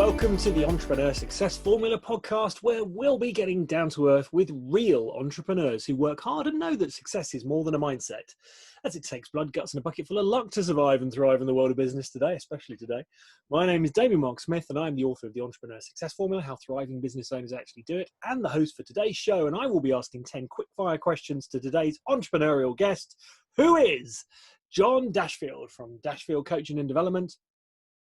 Welcome to the Entrepreneur Success Formula podcast, where we'll be getting down to earth with real entrepreneurs who work hard and know that success is more than a mindset, as it takes blood, guts and a bucket full of luck to survive and thrive in the world of business today, especially today. My name is Damien Mark Smith and I'm the author of the Entrepreneur Success Formula, How Thriving Business Owners Actually Do It, and the host for today's show. And I will be asking 10 quickfire questions to today's entrepreneurial guest, who is John Dashfield from Dashfield Coaching and Development,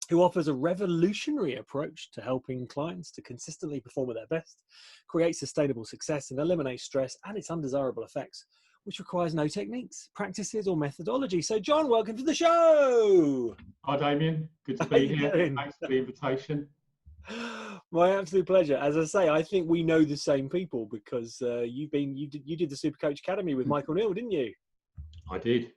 who offers a revolutionary approach to helping clients to consistently perform at their best, create sustainable success, and eliminate stress and its undesirable effects, which requires no techniques, practices, or methodology. So, John, welcome to the show. Hi, Damien. Good to be here. Thanks for the invitation. My absolute pleasure. As I say, I think we know the same people because you did the Super Coach Academy with Michael Neal, didn't you? I did.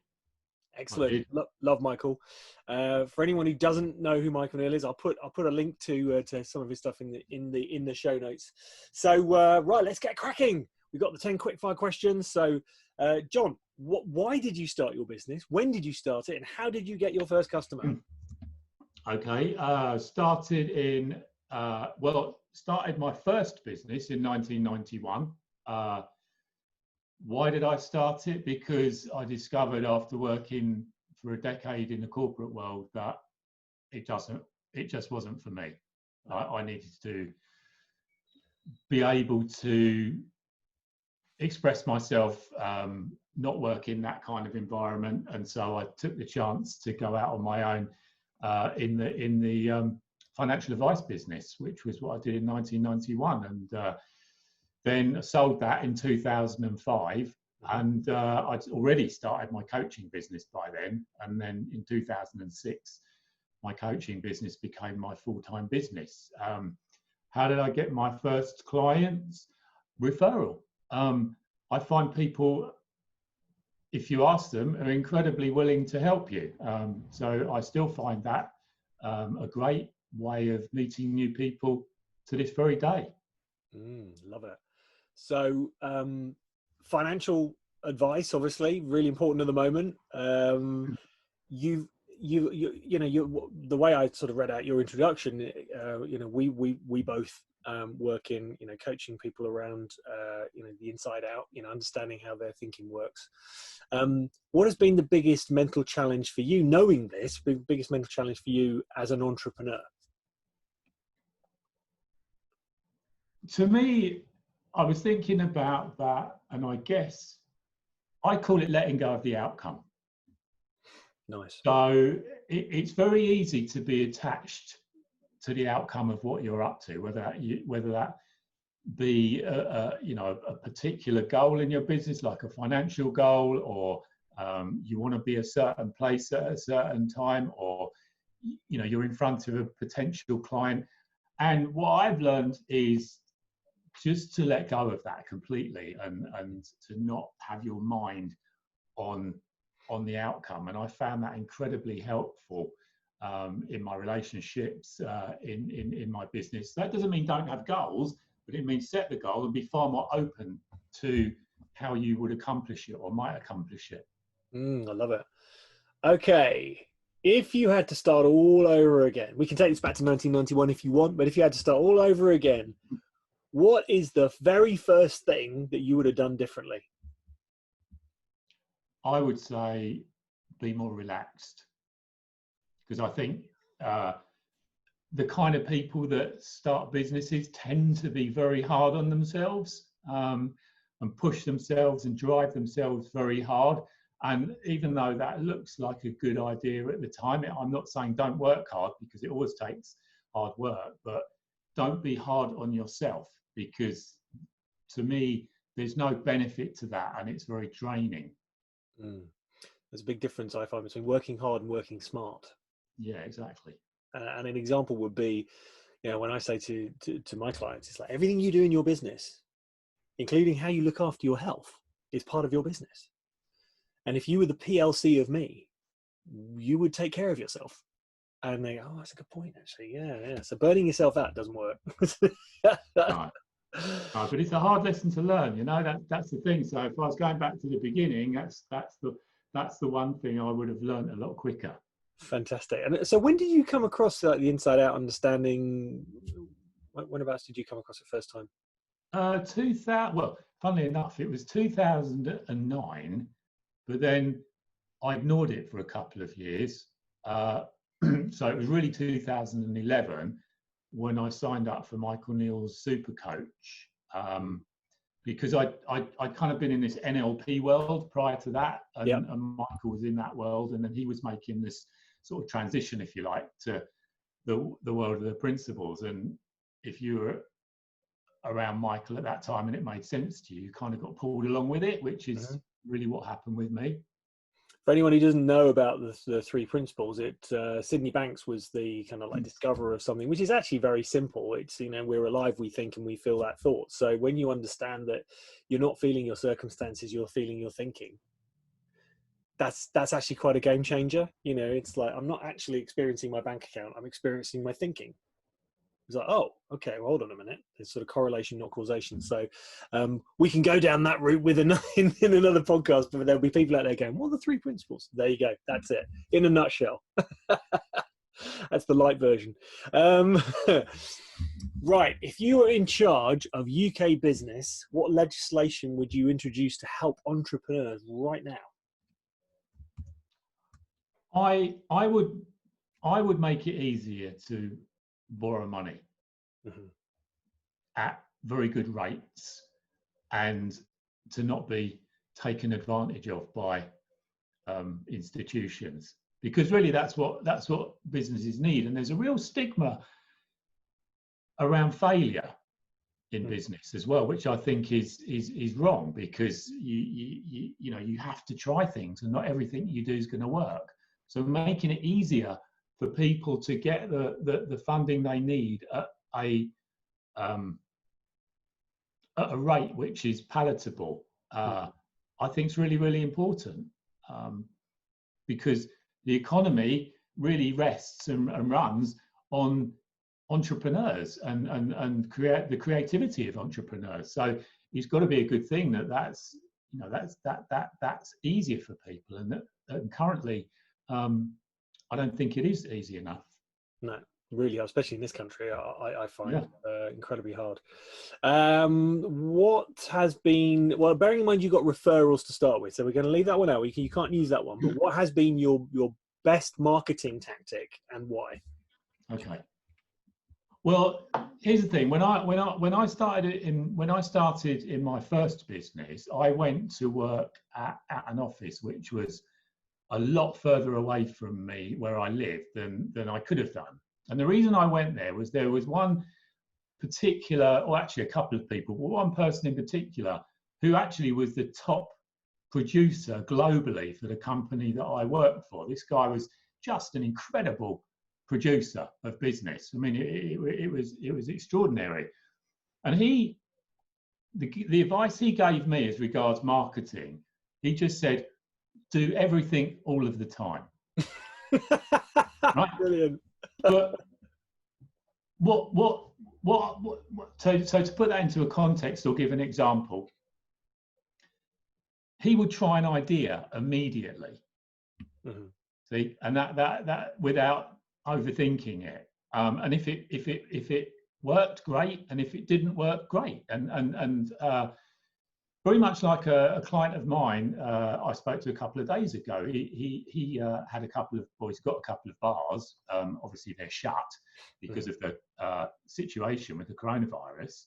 Excellent. Love Michael. For anyone who doesn't know who Michael Neal is, I'll put a link to some of his stuff in the show notes. So right, let's get cracking. We've got the 10 quickfire questions. So John, why did you start your business? When did you start it, and how did you get your first customer? Okay, started my first business in 1991. Why did I start it? Because I discovered after working for a decade in the corporate world that it just wasn't for me. I needed to be able to express myself, not work in that kind of environment, and so I took the chance to go out on my own in the financial advice business, which was what I did in 1991, and then I sold that in 2005, and I'd already started my coaching business by then. And then in 2006, my coaching business became my full-time business. How did I get my first clients? Referral. I find people, if you ask them, are incredibly willing to help you. So I still find that a great way of meeting new people to this very day. Love it. So financial advice, obviously, really important at the moment. The way I sort of read out your introduction, we both work in, coaching people around, the inside out, understanding how their thinking works. What has been the biggest mental challenge for you, knowing this, biggest mental challenge for you as an entrepreneur? To me, I was thinking about that, and I guess I call it letting go of the outcome. Nice. So it's very easy to be attached to the outcome of what you're up to, whether that be a particular goal in your business, like a financial goal, or you want to be a certain place at a certain time, or you're in front of a potential client. And what I've learned is just to let go of that completely, and to not have your mind on the outcome. And I found that incredibly helpful in my relationships, in my business. That doesn't mean don't have goals, but it means set the goal and be far more open to how you would accomplish it or might accomplish it. I love it. Okay. If you had to start all over again, we can take this back to 1991 if you want, but if you had to start all over again, what is the very first thing that you would have done differently? I would say be more relaxed, because I think the kind of people that start businesses tend to be very hard on themselves, and push themselves and drive themselves very hard. And even though that looks like a good idea at the time, I'm not saying don't work hard, because it always takes hard work, but don't be hard on yourself, because to me, there's no benefit to that, and it's very draining. There's a big difference, I find, between working hard and working smart. Yeah, exactly. And an example would be, when I say to my clients, it's like everything you do in your business, including how you look after your health, is part of your business. And if you were the PLC of me, you would take care of yourself. And they go, oh, that's a good point, actually. Yeah. So burning yourself out doesn't work. No, but it's a hard lesson to learn. That's the thing. So if I was going back to the beginning, that's the one thing I would have learned a lot quicker. Fantastic. And so when did you come across like the inside out understanding? Whenabouts did you come across it first time? 2000. Well, funnily enough, it was 2009, but then I ignored it for a couple of years. So it was really 2011 when I signed up for Michael Neal's Super Coach, because I'd kind of been in this NLP world prior to that, and Michael was in that world, and then he was making this sort of transition, if you like, to the world of the principles. And if you were around Michael at that time and it made sense to you, you kind of got pulled along with it, which is really what happened with me. For anyone who doesn't know about the three principles, Sydney Banks was the kind of like discoverer of something, which is actually very simple. It's, we're alive, we think, and we feel that thought. So when you understand that you're not feeling your circumstances, you're feeling your thinking, that's actually quite a game changer. It's like, I'm not actually experiencing my bank account, I'm experiencing my thinking. It's like, oh, okay, well, hold on a minute. It's sort of correlation, not causation. So we can go down that route in another podcast, but there'll be people out there going, what are the three principles? There you go. That's it. In a nutshell. That's the light version. Right. If you were in charge of UK business, what legislation would you introduce to help entrepreneurs right now? I would make it easier to borrow money at very good rates, and to not be taken advantage of by institutions, because really that's what businesses need. And there's a real stigma around failure in business as well, which I think is wrong, because you have to try things, and not everything you do is going to work. So making it easier for people to get the funding they need at a rate which is palatable, I think is really, really important, because the economy really rests and runs on entrepreneurs and the creativity of entrepreneurs. So it's got to be a good thing that's easier for people, and currently I don't think it is easy enough. No, really, especially in this country, I find it incredibly hard. What has been, well, bearing in mind you've got referrals to start with, so we're going to leave that one out. You can't use that one. But what has been your best marketing tactic, and why? Okay. Well, here's the thing. When I started in my first business, I went to work at an office which was a lot further away from me where I lived than I could have done. And the reason I went there was one particular, or actually a couple of people, but one person in particular who actually was the top producer globally for the company that I worked for. This guy was just an incredible producer of business. I mean, it was extraordinary. And the advice he gave me as regards marketing, he just said, do everything all of the time. Right? Brilliant. But so to put that into a context or give an example, he would try an idea immediately. See, and that without overthinking it. And if it worked, great, and if it didn't work, great. And very much like a client of mine I spoke to a couple of days ago. He had he's got a couple of bars. Obviously, they're shut because of the situation with the coronavirus.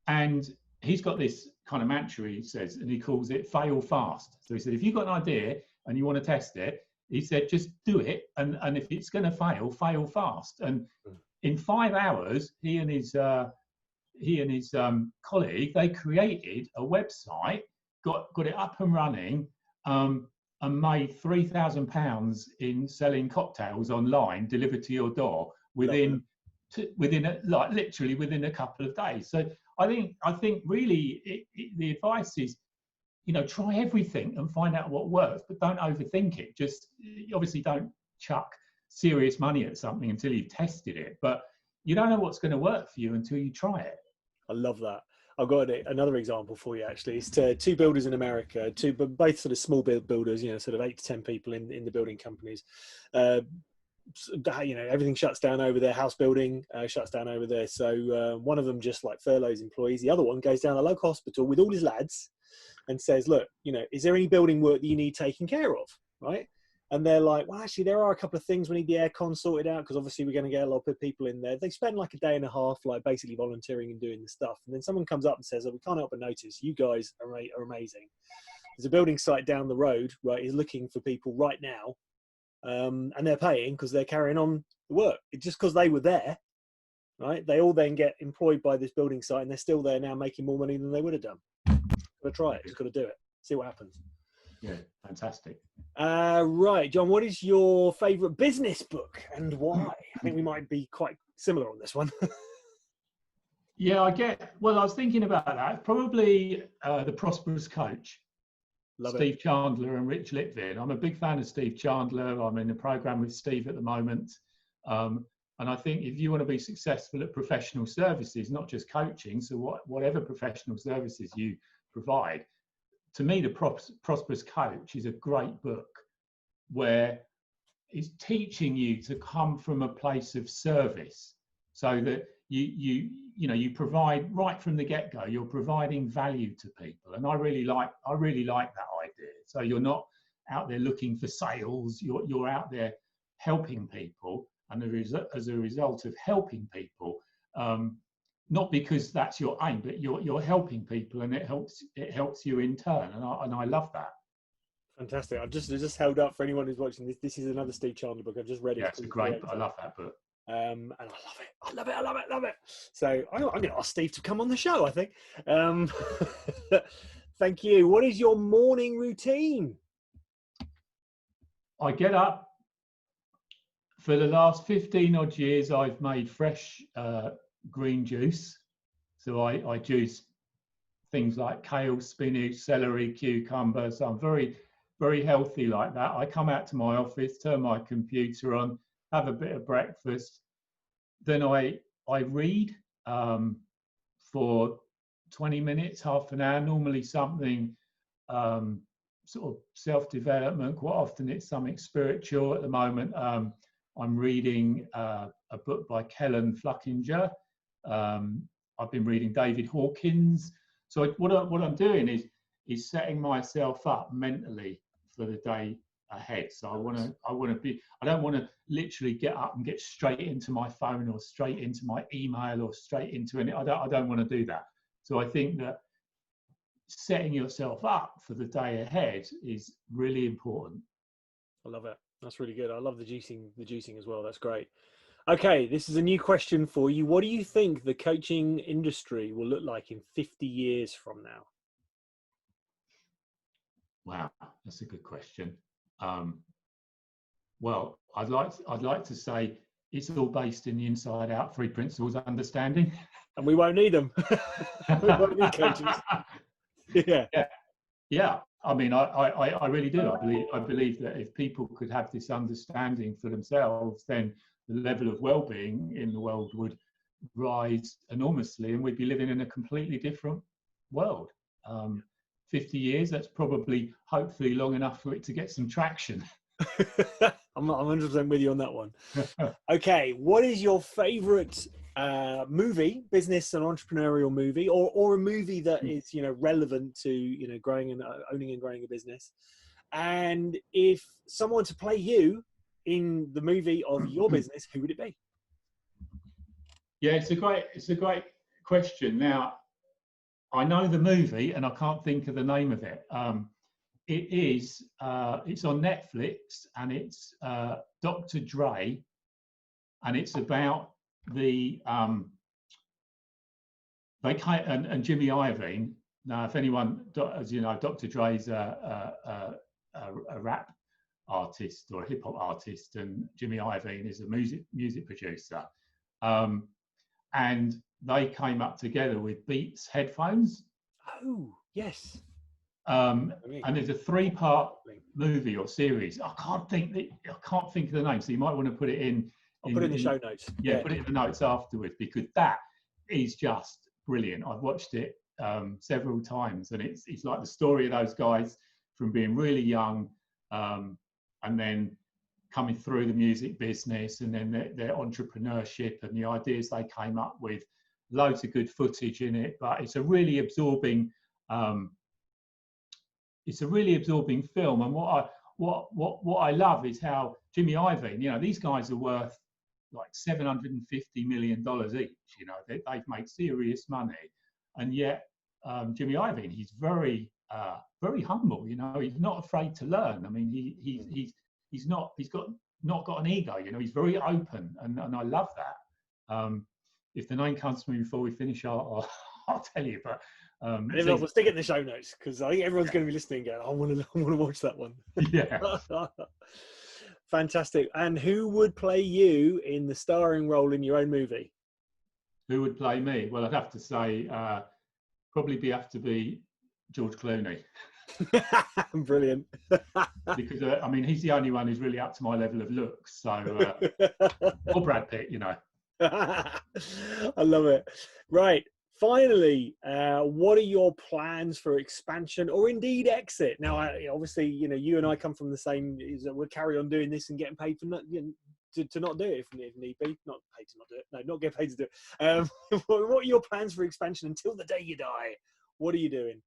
And he's got this kind of mantra, he says, and he calls it fail fast. So he said, if you've got an idea and you want to test it, he said, just do it. And if it's going to fail fast. And in 5 hours, he and his colleague, they created a website, got it up and running, and made £3,000 in selling cocktails online delivered to your door within literally within a couple of days. So I think really the advice is, try everything and find out what works, but don't overthink it. Just obviously don't chuck serious money at something until you've tested it, but you don't know what's going to work for you until you try it. I love that. I've got another example for you. Actually, it's two builders in America, both sort of small builders, sort of 8 to 10 people in the building companies. Everything shuts down over there. House building shuts down over there. So one of them just like furloughs employees. The other one goes down to a local hospital with all his lads and says, look, is there any building work that you need taken care of? Right. And they're like, well, actually, there are a couple of things. We need the aircon sorted out because obviously we're going to get a lot of people in there. They spend like a day and a half, like basically volunteering and doing the stuff. And then someone comes up and says, oh, we can't help but notice you guys are amazing. There's a building site down the road, right, is looking for people right now. And they're paying because they're carrying on the work. It's just because they were there, right? They all then get employed by this building site and they're still there now making more money than they would have done. Got to try it. Just got to do it. See what happens. Yeah, fantastic. Right, John, what is your favourite business book and why? I think we might be quite similar on this one. Yeah, I was thinking about that. Probably The Prosperous Coach. Steve Chandler and Rich Litvin. I'm a big fan of Steve Chandler. I'm in a program with Steve at the moment. And I think if you want to be successful at professional services, not just coaching, so whatever professional services you provide, to me, The Prosperous Coach is a great book where it's teaching you to come from a place of service so that you provide right from the get-go. You're providing value to people, and I really like that idea. So you're not out there looking for sales. You're out there helping people, and as a result of helping people, not because that's your aim, but you're helping people, and it helps you in turn, and I love that. Fantastic. I've just held up for anyone who's watching this. This is another Steve Chandler book. I've just read it. Yeah, it's great. I love that book. And I love it. So I'm going to ask Steve to come on the show, I think. Thank you. What is your morning routine? I get up. For the last 15 odd years, I've made fresh green juice. So I juice things like kale, spinach, celery, cucumber. So I'm very, very healthy like that. I come out to my office, turn my computer on, have a bit of breakfast. Then I read for 20 minutes, half an hour, normally something sort of self-development. Quite often it's something spiritual. At the moment, I'm reading a book by Kellen Fluckinger. I've been reading David Hawkins. So what I'm doing is setting myself up mentally for the day ahead. So I don't want to literally get up and get straight into my phone or straight into my email or straight into any. I don't want to do that. So I think that setting yourself up for the day ahead is really important. I love it. That's really good. I love the juicing as well. That's great. Okay, this is a new question for you. What do you think the coaching industry will look like in 50 years from now? Wow, that's a good question. Well, I'd like to say it's all based in the inside out 3 principles of understanding. And we won't need them. We won't need coaches. Yeah. I mean, I really do. I believe that if people could have this understanding for themselves, then the level of well-being in the world would rise enormously, and we'd be living in a completely different world. 50 years, that's probably, hopefully, long enough for it to get some traction. I'm 100% with you on that one. Okay, what is your favourite movie, business and entrepreneurial movie, or a movie that is relevant to growing and owning and growing a business? And if someone to play you in the movie of your business, who would it be? Yeah, it's a great question. Now, I know the movie and I can't think of the name of it. It's on Netflix, and it's Dr. Dre, and it's about the and Jimmy Iovine. Now, if anyone, as you know, Dr. Dre's a rap artist or a hip hop artist, and Jimmy Iovine is a music producer. And they came up together with Beats headphones. Oh, yes. And there's a 3-part movie or series. I can't think of the name, so you might want to put it in. I'll put it in the show notes. Yeah, put it in the notes afterwards, because that is just brilliant. I've watched it several times, and it's like the story of those guys from being really young, and then coming through the music business, and then their entrepreneurship and the ideas they came up with. Loads of good footage in it, but it's a really absorbing film. And what I love is how Jimmy Iovine, you know, these guys are worth like $750 million each. You know, they've made serious money, and yet Jimmy Iovine, he's very humble. You know, he's not afraid to learn. I mean, he's not got an ego. You know, he's very open, and I love that. If the name comes to me before we finish, I'll tell you. But if not, we'll stick it in the show notes, because I think everyone's going to be listening. Going, I want to watch that one. Yeah. Fantastic. And who would play you in the starring role in your own movie? Who would play me? Well, I'd have to say probably have to be George Clooney. Brilliant. Because I mean, he's the only one who's really up to my level of looks. So, or Brad Pitt, you know. I love it. Right. Finally, what are your plans for expansion or indeed exit? Now, obviously, you know, you and I come from the same. Is that we'll carry on doing this and getting paid for not, you know, to not do it if need be. Not paid to not do it. No, not get paid to do it. What are your plans for expansion until the day you die? What are you doing?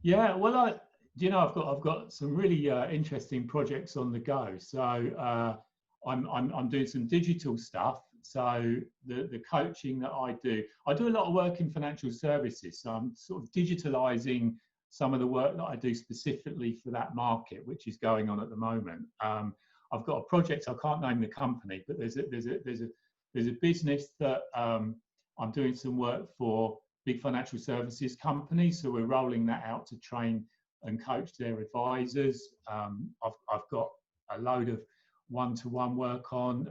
Yeah, well, I've got some really interesting projects on the go. So I'm doing some digital stuff. So the coaching that I do a lot of work in financial services. So I'm sort of digitalizing some of the work that I do specifically for that market, which is going on at the moment. I've got a project, I can't name the company, but there's a business that I'm doing some work for, big financial services companies. So we're rolling that out to train and coach their advisors. I've got a load of one-to-one work on.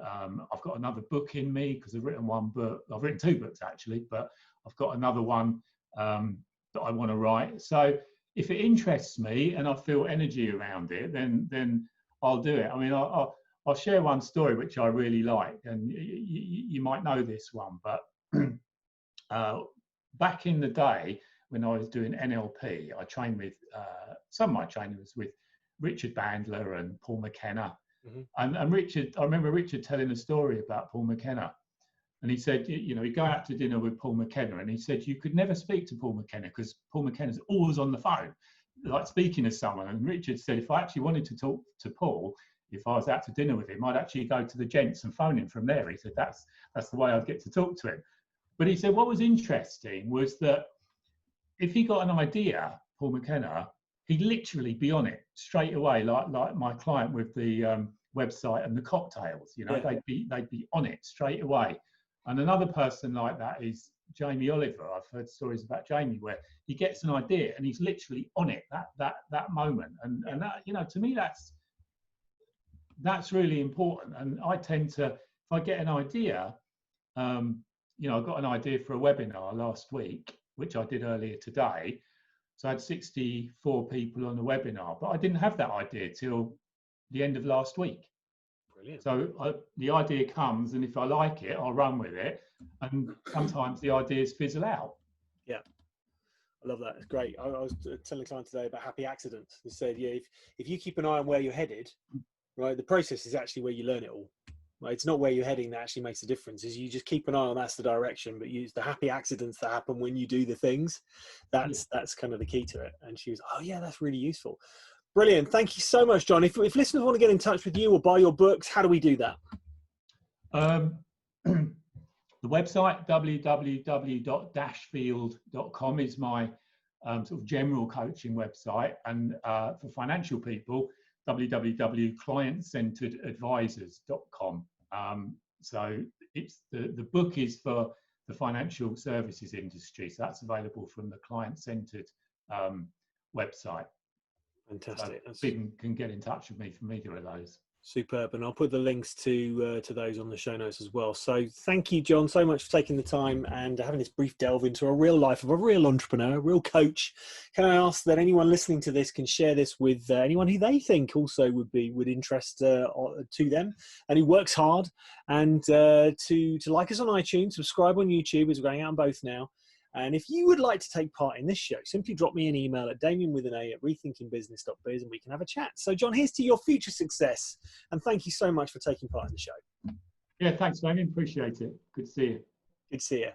I've got another book in me because I've written one book. I've written two books actually, but I've got another one that I want to write. So if it interests me and I feel energy around it, then I'll do it. I mean, I'll share one story which I really like, and you might know this one, but back in the day when I was doing NLP, I trained with some of my training was with Richard Bandler and Paul McKenna. Mm-hmm. And Richard, I remember Richard telling a story about Paul McKenna, and he said, you know, he'd go out to dinner with Paul McKenna, and he said you could never speak to Paul McKenna because Paul McKenna's always on the phone, like speaking to someone. And Richard said, if I actually wanted to talk to Paul, if I was out to dinner with him, I'd actually go to the gents and phone him from there. He said that's the way I'd get to talk to him. But he said what was interesting was that if he got an idea, Paul McKenna, he'd literally be on it straight away, like my client with the website and the cocktails. You know, yeah. they'd be on it straight away. And another person like that is Jamie Oliver. I've heard stories about Jamie where he gets an idea and he's literally on it that moment. And that, you know, to me that's really important. And I tend to, if I get an idea, you know, I got an idea for a webinar last week, which I did earlier today. So I had 64 people on the webinar, but I didn't have that idea till the end of last week. Brilliant. So the idea comes, and if I like it, I'll run with it. And sometimes the ideas fizzle out. Yeah. I love that. It's great. I was telling a client today about happy accidents. He said, yeah, if you keep an eye on where you're headed, right, the process is actually where you learn it all. Right? It's not where you're heading that actually makes a difference. Is you just keep an eye on that's the direction, but use the happy accidents that happen when you do the things. That's kind of the key to it. And she was, oh yeah, that's really useful. Brilliant. Thank you so much, John. If listeners want to get in touch with you or buy your books, how do we do that? The website, www.dashfield.com, is my sort of general coaching website. And for financial people, www.clientcenteredadvisors.com. So it's the book is for the financial services industry. So that's available from the client-centered website. Fantastic. So people can get in touch with me from either of those. Superb. And I'll put the links to those on the show notes as well. So thank you, John, so much for taking the time and having this brief delve into a real life of a real entrepreneur, a real coach. Can I ask that anyone listening to this can share this with anyone who they think also would interest to them and who works hard, and to like us on iTunes, subscribe on YouTube, as we're going out on both now. And if you would like to take part in this show, simply drop me an email at damien@rethinkingbusiness.biz and we can have a chat. So, John, here's to your future success. And thank you so much for taking part in the show. Yeah, thanks, Damien. Appreciate it. Good to see you. Good to see you.